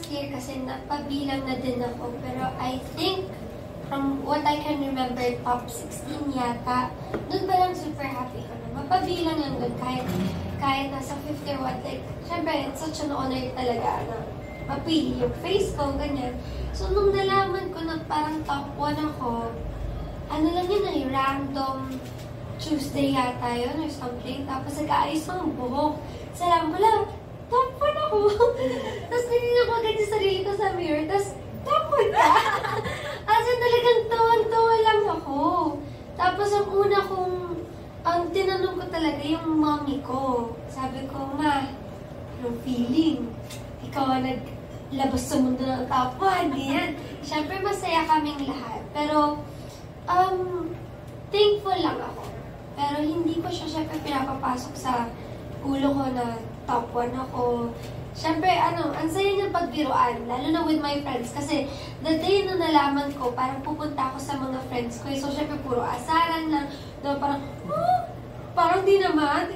year kasi napabilang na din ako. Pero I think, from what I can remember, top 16 yata. Doon pa lang super happy ko na. Mapabilang lang doon kahit nasa 50 or what. Like, syempre, it's such an honor talaga na mapili yung face ko, ganyan. So, nung nalaman ko na parang top 1 ako, ano lang yun ay random Tuesday yata yun or something. Tapos nag-aayos ng buhok. Salam ko lang, top 1 ako. Tapos nilina ko agad yung sarili ko sa mirror. Tapos, top 1 ka? Kasi talagang tawan-tawa lang ako. Tapos ang una kong, ang tinanong ko talaga yung mommy ko. Sabi ko, Ma, anong feeling? Ikaw ang naglabas sa mundo ng top 1. Ganyan. Siyempre masaya kaming lahat. Pero, thankful lang ako. Pero hindi ko siya syempre pinapapasok sa ulo ko na top 1 ako. Syempre, ang saya niya pagbiruan, lalo na with my friends. Kasi, the day na nalaman ko, parang pupunta ako sa mga friends ko. So, syempre, puro asaran lang. No, parang, parang di naman.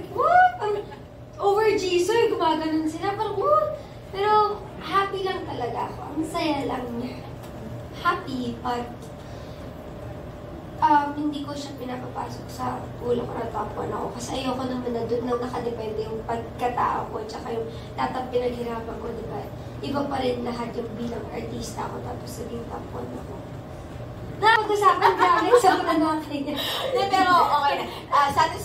Over Jisoo, gumaganon sila. Parang, pero, happy lang talaga ako. Ang saya lang niya. Happy, but, hindi ko siya pinapapasok sa ulo ko na top 1 ako. Kasi ayoko naman na doon lang nakadepende yung pagkatao ko tsaka yung lahat ng pinaghirapan ko, diba? Iba pa rin lahat yung bilang artista ko tapos naging top 1 ako. Napag-usapan namin sa pananakay niya. Pero okay na. Satisfied